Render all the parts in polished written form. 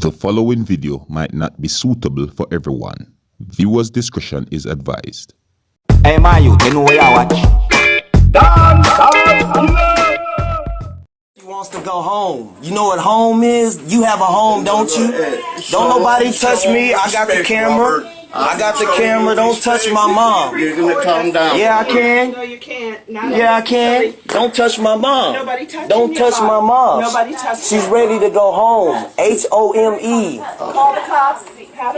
The following video might not be suitable for everyone. Viewers' discretion is advised. Hey man, you know where I watch? Dancehall. He wants to go home. You know what home is? You have a home, don't you? Don't nobody touch me. I got the camera. I got the camera. Don't touch my mom. You're gonna calm down. Yeah, I can. No, you can't. Yeah, I can. Don't touch my mom. Nobody touching Don't touch my mom. Nobody touching. She's ready to go home. HOME. Call the cops.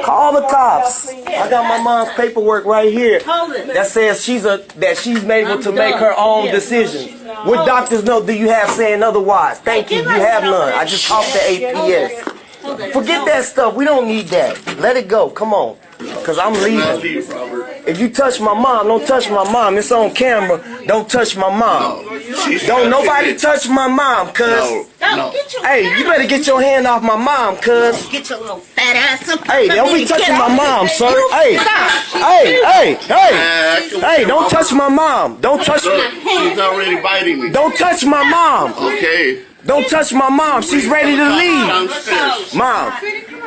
Call the cops. I got my mom's paperwork right here that says she's able to make her own decisions. What doctors know do you have saying otherwise? Thank you. You have none. I just talked to APS. Forget that stuff. We don't need that. Let it go. Come on. Because I'm leaving. If you touch my mom, don't touch my mom. It's on camera. Don't touch my mom. Don't nobody touch my mom, cuz. Hey, you better get your hand off my mom, cuz. Get your little fat ass up. Hey, don't be touching my mom, sir. Hey, hey, don't touch my mom. Don't touch me. She's already biting me. Don't touch my mom. Okay. Don't touch my mom. She's ready to leave. Downstairs. Mom.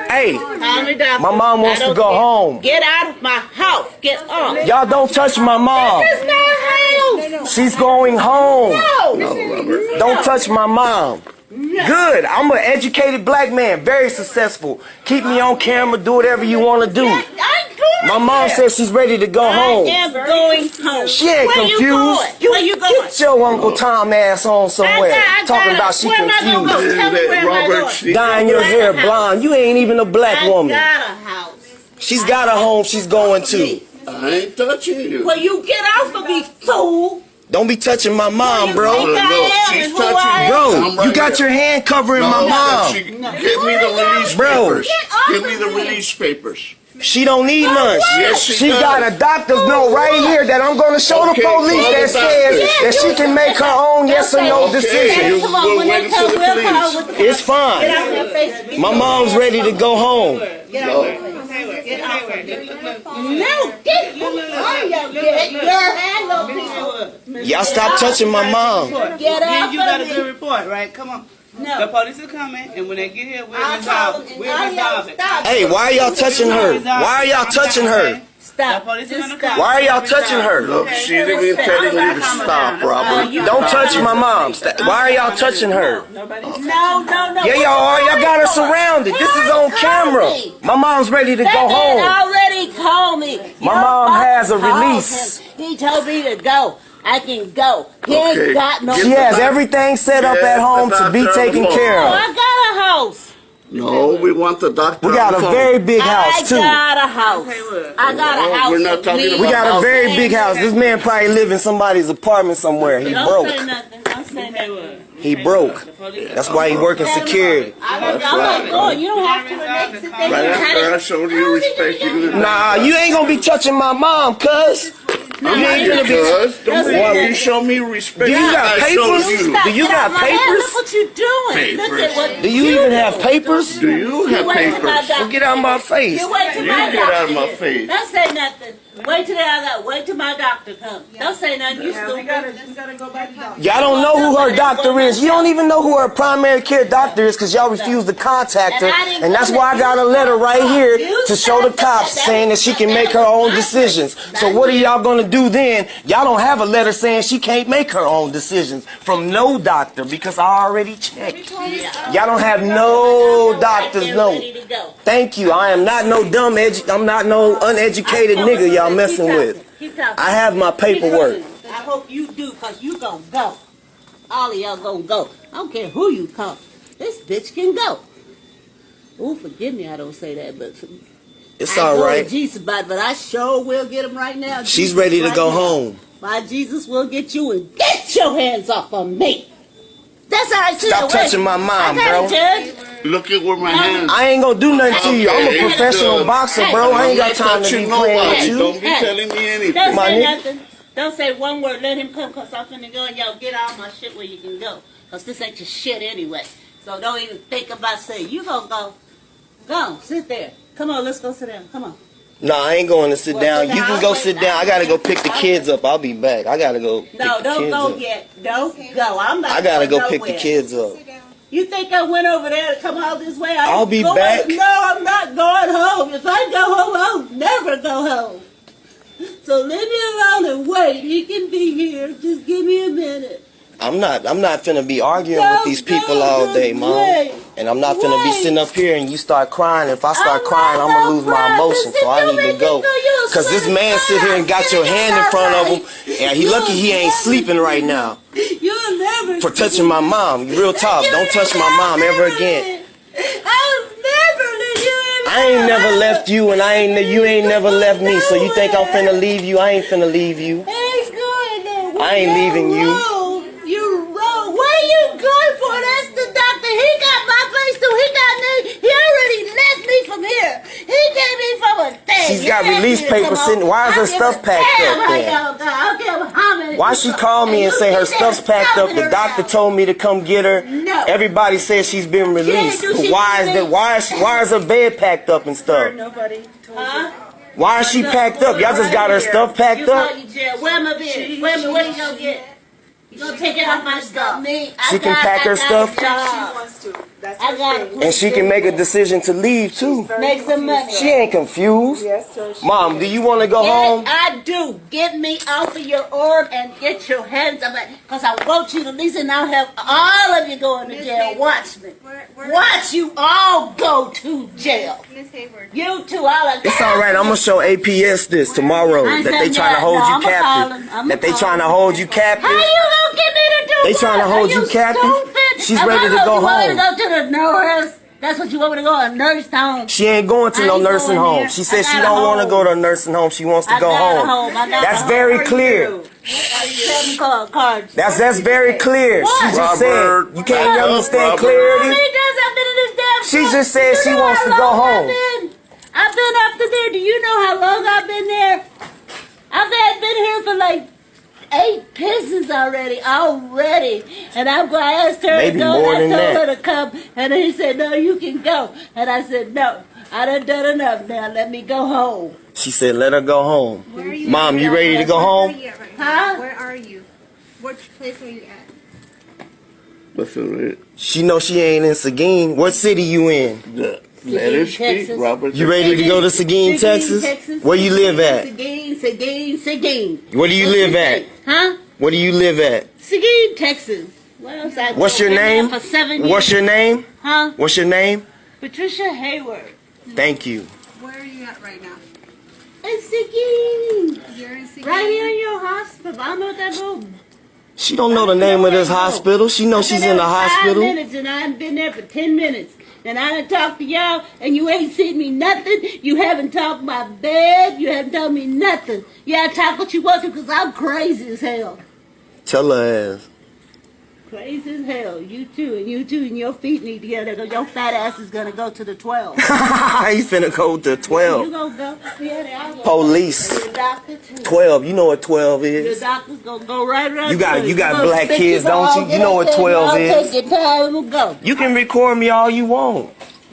Hey, My my mom wants to go home. Get out of my house. Get off. Y'all don't touch my mom. This is my house. She's going home. No. Don't touch my mom. Good. I'm an educated black man, very successful. Keep me on camera, do whatever you want to do. My mom says she's ready to go I home. am going home. She ain't Where confused. You going? Where you going? Get your Uncle Tom ass on somewhere. Talking about she Where am I gonna confused. go? Tell me where am I Robert, going? Dyeing your hair blonde. You ain't even a black I woman. got a house. She's got a home she's going to. I ain't touching you. Well, you get off of me, fool. Don't be touching my mom, bro. You think I am she's and who touching I am? Bro, I'm you right got here. your hand covering my mom. Give me the release Bro. papers. Give me the release papers. She don't need none. Yes, she She does. got a doctor's note right here that I'm going to show the Okay, police call that the says doctor. that she can make her own yes or no decision. Come on, We're when they waiting come, for the we'll police. call with the It's fine. Get out of my face. My mom's ready to go home. No, get your hand on people. Y'all stop touching my mom. Get out You got a of me. good report, right? Come on. The No. police are coming, and when they get here, we'll I'll resolve call it. them We'll and resolve it. stop. Hey, why are y'all touching her? Why are y'all touching her? Stop. The police are Just gonna stop. come. Why are y'all touching her? Look, she's even telling you to stop, Robert. Don't touch my mom. Why are y'all touching her? No. Yeah, y'all are. Y'all got her surrounded. This is on camera. My mom's ready to That go man home. already told me. My Your mom boss has a called release. him. He told me to go. I can go. He Okay. ain't got no. She has everything set up at home to be taken care Oh, of. I got a house. No, we want the doctor. We got a on the phone. very big I house too. got a house. I got a house. we're not talking with me. We got a very And big house. This man probably live in somebody's apartment somewhere. He Don't broke. say nothing. Don't say nothing. He broke. That's why he working security. I'm not going. You don't have to relax it. Right after I showed you respect, you didn't. Nah, you ain't gonna be touching my mom, cuz. You ain't gonna be. Because Well, you show me respect. Do you got I papers? showed you. Do you Get out got my hand. papers? Look what you doing. Look at what Do you even have papers? Do you have wait till my papers? doctor. Well, get out of my face. You wait till You my get out of doctor my here. face. Don't say nothing. Wait till wait till my doctor comes. Don't say nothing. You We stupid. gotta go back to doctor. Y'all don't know who her doctor is. You don't even know who her primary care doctor is because y'all refuse to contact her. And that's why I got a letter right here to show the cops saying that she can make her own decisions. So what are y'all going to do then? Y'all don't have a letter saying she can't make her own decisions from no doctor because I already checked. Y'all don't have no doctor's note. Ready to go. Thank you. I am not no dumb I'm not no uneducated nigga y'all messing with. Keep talking. I have my paperwork. I hope you do, cause you gonna go. All of y'all gonna go. I don't care who you call. This bitch can go. Ooh, forgive me, I don't say that, but It's I all go to right. Jesus, but I sure will get him right now. She's Jesus ready to right go now. home. My Jesus will get you and get your hands off of me. That's how I see Stop it. touching my mom, I got bro. it, Judge. Look at where my hands. I ain't gonna do nothing to you. I'm Okay, a professional good. boxer, bro. I ain't got time to be touching playing with nobody. you. Don't be telling me Don't anything. My say nigga. nothing. Don't say one word. Let him come, cause I'm finna go and y'all get all my shit where you can go. Cause this ain't your shit anyway. So don't even think about saying you gonna go. Go, sit there. Come on, let's go sit down. Come on. Nah, I ain't going to sit Well, down. sit You down. can go sit down. I gotta go pick the kids up. I'll be back. I gotta go pick No, the don't kids go up. yet. Don't go. I'm not I gotta going go pick the nowhere. kids up. You You think I went over there to come all this way? I'll be back. No, I'm not going home. If I go home, I'll never go home. So leave me alone and wait. He can be here. Just give me a minute. I'm not finna be arguing with these people all day, Mom. And I'm not finna be sitting up here and you start crying. If I start crying, I'm gonna lose my emotion. So I need to go. Cause this man sit here and got your hand in front of him, and he lucky he ain't sleeping right now. You'll never For touching my mom. Real talk. Don't touch my mom ever again. I'll never leave you. I ain't never left you, and you ain't never left me. So you think I'm finna leave you? I ain't finna leave you. I ain't leaving you. You're wrong. Where are you going for? That's the doctor. He got my place too. He got me. He already left me from here. He gave me from a thing. She's got release papers sitting. Why is her stuff packed up then? Why she call me and say her stuff's packed up? The doctor told me to come get her. No. Everybody says she's been released. But why is her bed packed up and stuff? Nobody told you. Why is she packed up? Y'all just got her stuff packed up? Where my bed? Where you gonna get? You gonna take it off my stuff? She can pack her stuff. She wants to. That's I got her thing. And she can make a decision to leave too. Make some money. She ain't confused. Yes, sir. Mom, do you want to go home? I do. Get me off of your orb and get your hands up. Because I want you to listen. I'll have all of you going to jail. Watch me. Watch you all go to jail. Miss Hayward. You two, all of It's all right. I'm gonna show APS this tomorrow that they trying to hold you captive. That they trying to hold you captive. How you gonna get me to do They what? trying to hold Are you captive? stupid? She's Am I ready to go you want me home. to go to the nurse? That's what you want me to go, a nurse home. She ain't going to I no ain't nursing going home. there. She said I she got a don't want to home. go to a nursing home. She wants to I go got a home. home. I got That's a very home. clear. 7 cards. That's very clear. She What? just said Robert, you can't back up, understand Robert. How clarity. many times I've been in this damn She truck? just said You she know wants how to go long home. I've been up to there. Do you know how long I've been there? I've been here for like 8 pisses already. And I'm going to ask her Maybe to go. more And than I told that. her to come. And he said, no, you can go. And I said, no, I done enough now. Let me go home. She said let her go home. Where are you? Mom, you ready to go Where are home? you at right Huh? now? Where are you? Which place are you at? Listen, She know she ain't in Seguin. What city you in? let her speak, Texas. Robert. You ready to go to Seguin, Texas? Where you live at? Seguin. Where do you live at? Huh? Where do you live at? Seguin, Texas. What else I What's do? your Been there name? For 7 years. What's your name? Huh? What's your name? Patricia Hayward. Thank you. Where are you at right now? In Seguin. You're in Seguin. Right here in your hospital. I know that little. She don't know the name of this hospital. She knows she's in the hospital. 5 minutes and I haven't been there for 10 minutes. And I done talked to y'all and you ain't seen me nothing. You haven't talked my bed. You haven't told me nothing. Yeah, talk what you want to because I'm crazy as hell. Tell her ass. Crazy as hell. You too, and your feet need to get there. Your fat ass is gonna go to the 12. He finna go to You 12. gonna go? Yeah, I'll go. Police. Your doctor too. 12. You know what 12 Your is. doctor's gonna go right around. You got- there. you got Gonna black stick kids, your don't ball, you? You know what get up 12 there, is. I'll take your time and go. You can record me all you want.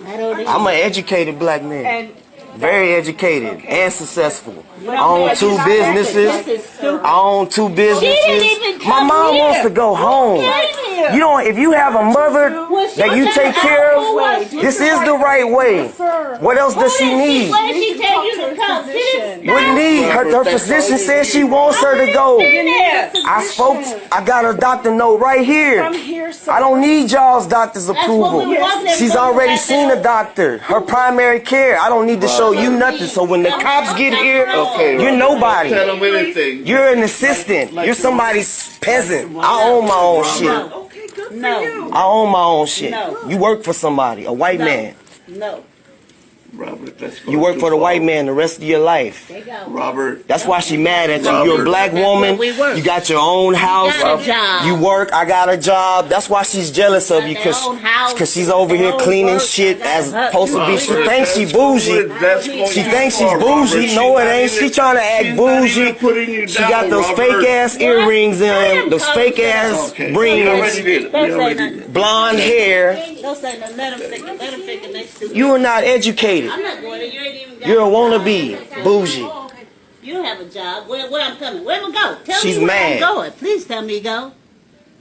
I don't even. I'm an educated black man. And Very educated and successful. I No, own man, 2 you're not businesses. educated. I own 2 businesses. even My come mom here. wants to go home. came here? You don't. If you have a mother that you take care of, this is the right way. What else does she need? Where she tell you to come? What need? Her physician says she wants her to go. There. I spoke. I got her doctor note right here. I don't need y'all's doctor's approval. She's already seen a doctor. Her primary care. I don't need to show you nothing. So when the cops get here, Okay, you're Robert. nobody. Tell them anything. You're an assistant. You're somebody's peasant. I own my own shit. okay, good for No. you. I own my own shit. No. You work for somebody, a white man. No. Robert, that's You work for the white man the rest of your life. They got Robert, That's why she mad at you. You're a black woman. we work. You got your own house. got a job. You work. I got a job. That's why she's jealous of you, Got their own house, because she's over their here own cleaning work. shit I got as her- opposed to be. She Robert, thinks she that's what bougie. that's what She you thinks she's are, Robert. bougie. No, it ain't. She trying to act she's not bougie. even putting you She down, got those Robert. fake ass earrings in, those fake ass Okay. We already rings, did it. We Don't say already nothing. did it. blonde hair. Don't say nothing. Let them think next to You are not educated. I'm not going to. You ain't even got You're a a wannabe, bougie. You don't have a job. Where I'm coming? Where we go? Tell She's me where mad. I'm going. Please tell me go.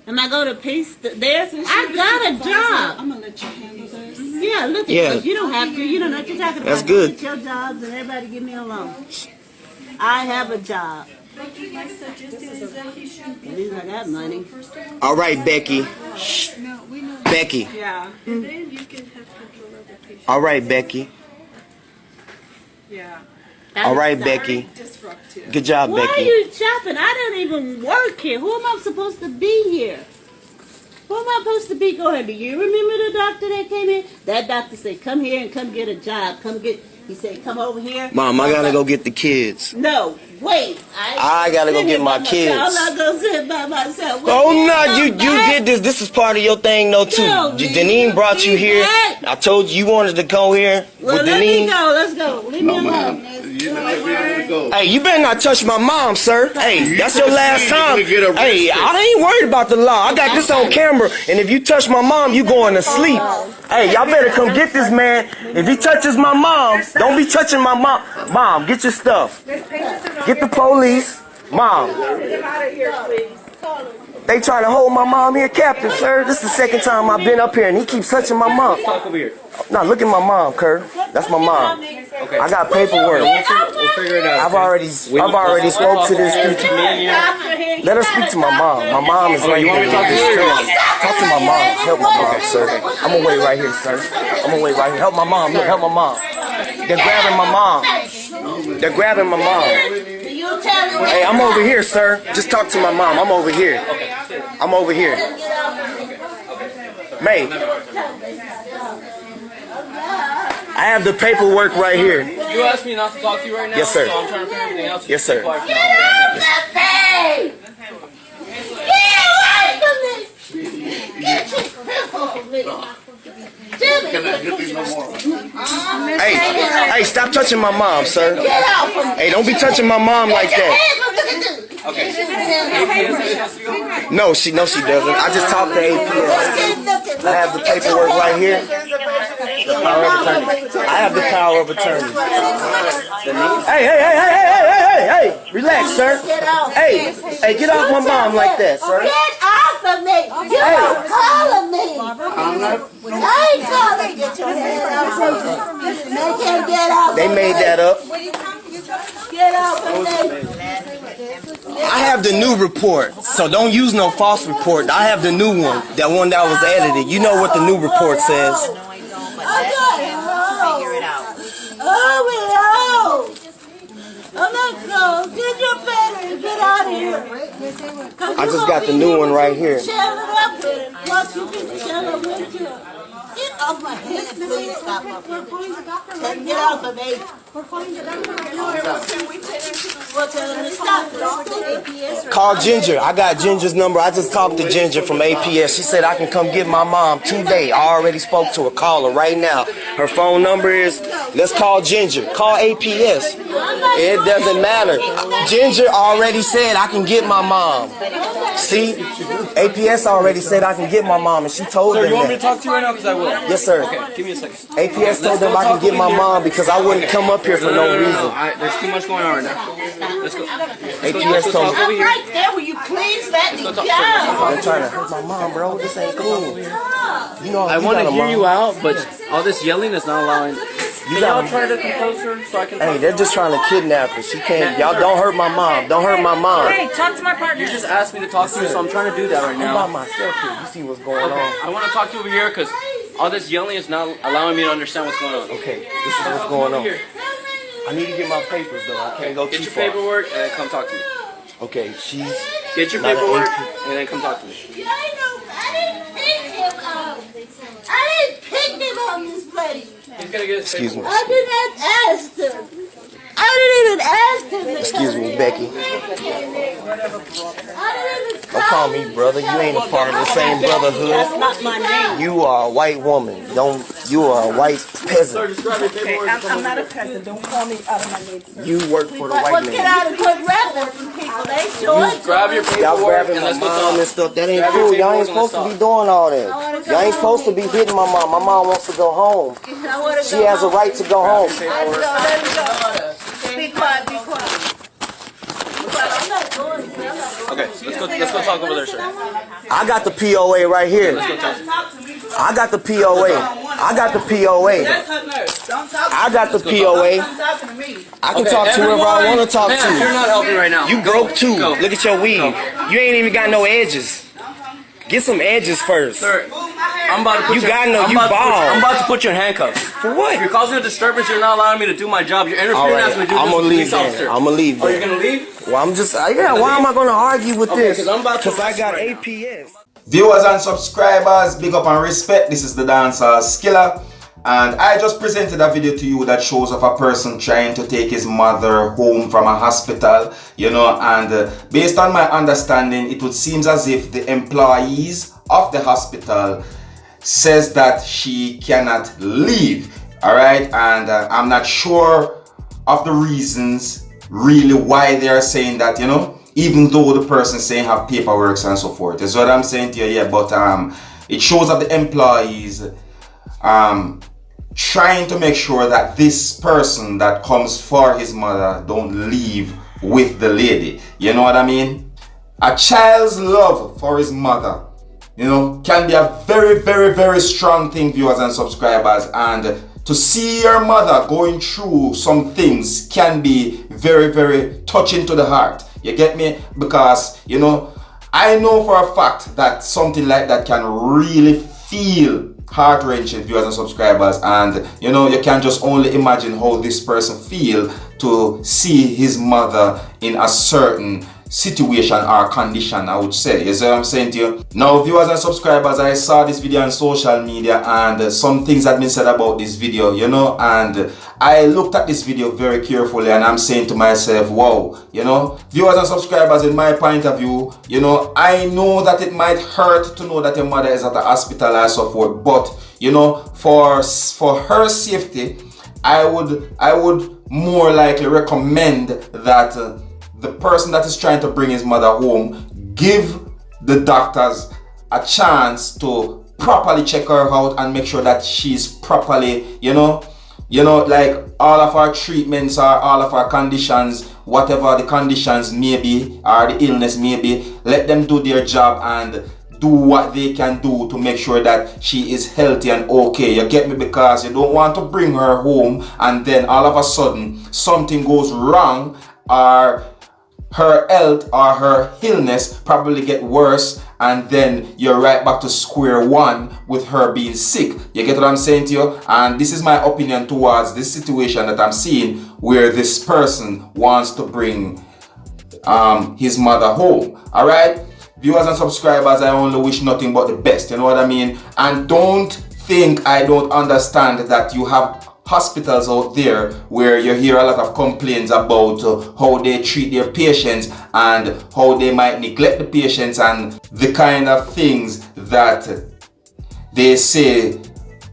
Am I going to peace there? I got a job. I'm gonna let you handle this. Yeah, look at Yeah. you. You don't have to. You don't know what you're talking about. That's good. Get your jobs and everybody give me alone. I have a job. At least I got money. All right, Becky. No, we know. Becky. Yeah. And then you can have control of the patient. All right, Becky. Yeah. All right, Becky. Disruptive. Good job, Why are Becky. you shopping? I don't even work here. Who am I supposed to be here? Who am I supposed to be going? Do you remember the doctor that came in? That doctor said, come here and come get a job. He said, come over here. Mom, I gotta go get the kids. No, wait. I gotta go sit get here my by kids. myself. I'm not going to sit by myself. Oh When no, come you back- did this. This is part of your thing though too. No, Deneen brought you here. back. I told you wanted to go here Well, with let me Deneen. go. Let's go. Leave me alone. You're not ready to go. Hey, you better not touch my mom, sir. Hey, that's your touch last me, time. you're gonna get Hey, arrested. I ain't worried about the law. I got this on camera, and if you touch my mom, you going to sleep. Hey, y'all better come get this man. If he touches my mom, don't be touching my mom. Mom, get your stuff. Get the police. Mom. They trying to hold my mom here captive, sir. This is the second time I've been up here, and he keeps touching my mom. Talk over here. No, look at my mom, Kurt. That's my mom. Okay. I got paperwork. We'll figure it out. I've already spoke to this people. Let her speak to my mom. My mom is right you want here. me to talk to you? Talk to my mom. Help my mom, sir. I'm gonna wait right here, sir. I'm gonna wait right here. Help my mom. Look, help my mom. They're grabbing my mom. They're grabbing my mom. You tell me. Hey, I'm over here, sir. Just talk to my mom. I'm over here. I'm over here. May. I have the paperwork right here. You asked me not to talk to you right now. Yes, sir. So I'm trying to figure everything else. Yes, sir. Get off my face! Get away from me! Get your piss off of me! Jimmy! Hey, stop touching my mom, sir. Get out from me! Hey, don't be touching my mom like that. Okay. No, she doesn't. I just talked to APS. I have the paperwork right here. The power of attorney. I have the power of attorney. Hey, relax, sir. Hey, get off my mom like that, sir. Get off of me! You don't calling me! I ain't calling! Get your head off of me! They can't get off. They made that up. Get off of me! I have the new report, so don't use no false report. I have the new one, that one that was edited. You know what the new report says. Figure it out. Oh, I'm not going. Get your better and get out of here. I just got the new one right here. Shut it up and plus you can shut up with you. Get off my head, please. Stop up. Get off of me. Well, tell them to stop. Call Ginger. I got Ginger's number. I just talked to Ginger from APS. She said I can come get my mom today. I already spoke to her. Call her right now. Her phone number is, let's call Ginger. Call APS. It doesn't matter. Ginger already said I can get my mom. See? APS already said I can get my mom, and she told them You want me to that. talk to you right now? Because I will. Yes, sir. Okay, give me a second. APS told them I can get my mom because I wouldn't come up here for no reason. There's too much going on right now. Let's go. APS told me. I'm right there. Will you please let me go? They're trying to hurt my mom, bro. This ain't cool. You know, I want to hear you out, but all this yelling is not allowing. You Can y'all got try to compose her so I can Hey, talk? they're just trying to kidnap her. She can't. Y'all don't hurt my mom. Don't hurt my mom. Hey, talk to my partner. You just asked me to talk to you, so I'm trying to do that right I'm by now. myself here. You see what's going on. I want to talk to you over here because all this yelling is not allowing me to understand what's going on. Okay, this is what's going on. I need to get my papers though. I can't go Get too your far. paperwork and then come talk to me. Okay, she's Get your Not an paperwork AP. and then come talk to me. I didn't pick him up. I didn't pick him up this place. He's gonna get his Excuse me. paperwork. I did not ask him. I didn't even ask him. Excuse me, Becky. I didn't even Don't call me brother. You ain't a part of the same brotherhood. That's not my name. You are a white woman. You are a white peasant. Just grab your paperwork. I'm not a peasant. Don't call me out of my name, sir. You work for the Well, white get man. out and quit rapping from people. They sure Grab your Y'all paperwork grabbing and my let's go mom talk. and stuff. That ain't Grab your cool. Y'all ain't paperwork supposed and to let's be doing all that. Y'all ain't supposed to be hitting my mom. My mom wants to go home. She has a right to go home. Be quiet, be quiet. I'm not going. Okay, let's go talk over there, sir. I got the POA right here. I got the POA. I got the POA. That's her nurse. Don't talk I got the POA. Don't talk to me. I can talk to whoever I want to talk You're to. not helping right now. You broke too. Go. Look at your weave. You ain't even got no edges. Get some edges first. Sir, I'm about to put You got no- I'm you about to put- bald. I'm about to put you in handcuffs. For what? If you're causing a disturbance, you're not allowing me to do my job. You're All interfering right, as we do I'm this gonna with leave police then. officer. I'm gonna leave Oh, you're then. gonna leave? Well, I'm just, yeah, why am I gonna argue with Okay, this? 'cause I'm about to Because I got right now. APS. Viewers and subscribers, big up and respect. This is the Dancehall Skilla, and I just presented a video to you that shows of a person trying to take his mother home from a hospital, you know, and based on my understanding, it would seem as if the employees of the hospital says that she cannot leave, all right, and I'm not sure of the reasons really why they are saying that, you know, even though the person saying have paperwork and so forth. That's what I'm saying to you, yeah. But it shows that the employees trying to make sure that this person that comes for his mother don't leave with the lady. You know what I mean? A child's love for his mother, you know, can be a very, very, very strong thing, viewers and subscribers. And to see your mother going through some things can be very, very touching to the heart. You get me? Because, you know, I know for a fact that something like that can really feel heart-wrenching, viewers and subscribers. And, you know, you can just only imagine how this person feel to see his mother in a certain situation or condition, I would say. You see what I'm saying to you? Now, viewers and subscribers, I saw this video on social media, and some things had been said about this video, you know, and I looked at this video very carefully, and I'm saying to myself, wow, you know, viewers and subscribers, in my point of view, you know, I know that it might hurt to know that your mother is at the hospital and so forth, but, you know, for her safety, I would more likely recommend that the person that is trying to bring his mother home give the doctors a chance to properly check her out and make sure that she's properly, you know, like all of our treatments or all of our conditions, whatever the conditions may be or the illness may be, let them do their job and do what they can do to make sure that she is healthy and okay. You get me? Because you don't want to bring her home and then all of a sudden something goes wrong, or her health or her illness probably get worse, and then you're right back to square one with her being sick. You get what I'm saying to you? And this is my opinion towards this situation that I'm seeing, where this person wants to bring his mother home. All right, viewers and subscribers, I only wish nothing but the best, you know what I mean? And don't think I don't understand that you have hospitals out there where you hear a lot of complaints about how they treat their patients and how they might neglect the patients and the kind of things that they say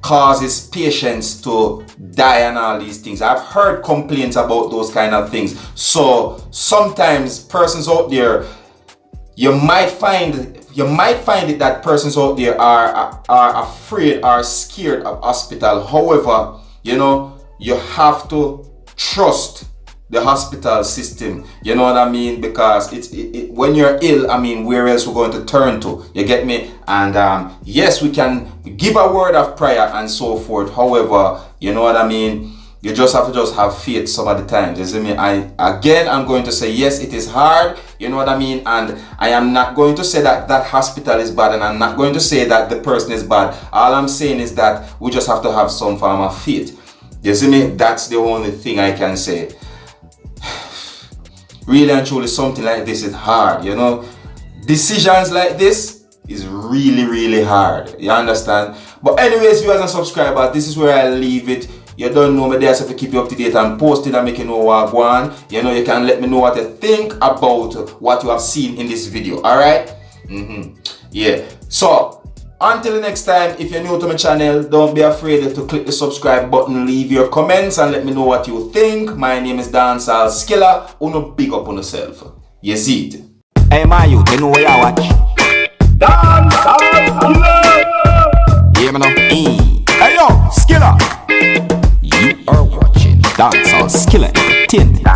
causes patients to die and all these things. I've heard complaints about those kind of things. So sometimes persons out there, you might find it that persons out there are afraid or scared of hospital. However, you know, you have to trust the hospital system, you know what I mean? Because when you're ill, I mean, where else we're going to turn to? You get me? And yes, we can give a word of prayer and so forth. However, you know what I mean? You just have to have faith some of the times. You see me? I'm going to say, yes, it is hard, you know what I mean? And I am not going to say that that hospital is bad, and I'm not going to say that the person is bad. All I'm saying is that we just have to have some form of faith. You see me? That's the only thing I can say. Really and truly, something like this is hard, you know? Decisions like this is really, really hard. You understand? But anyways, viewers and subscribers, this is where I leave it. You don't know me there, so to keep you up to date and post it and make you know what I want. You know, you can let me know what you think about what you have seen in this video. Alright? Yeah. So, until the next time, if you're new to my channel, don't be afraid to click the subscribe button, leave your comments and let me know what you think. My name is Dancehall Skilla. Uno big up on yourself. You see it. Hey, my youth, you know what I watch? Dancehall Skilla! Yeah, me now. Hey, yo, Skilla! You are watching Dancehall Skilla Entertainment.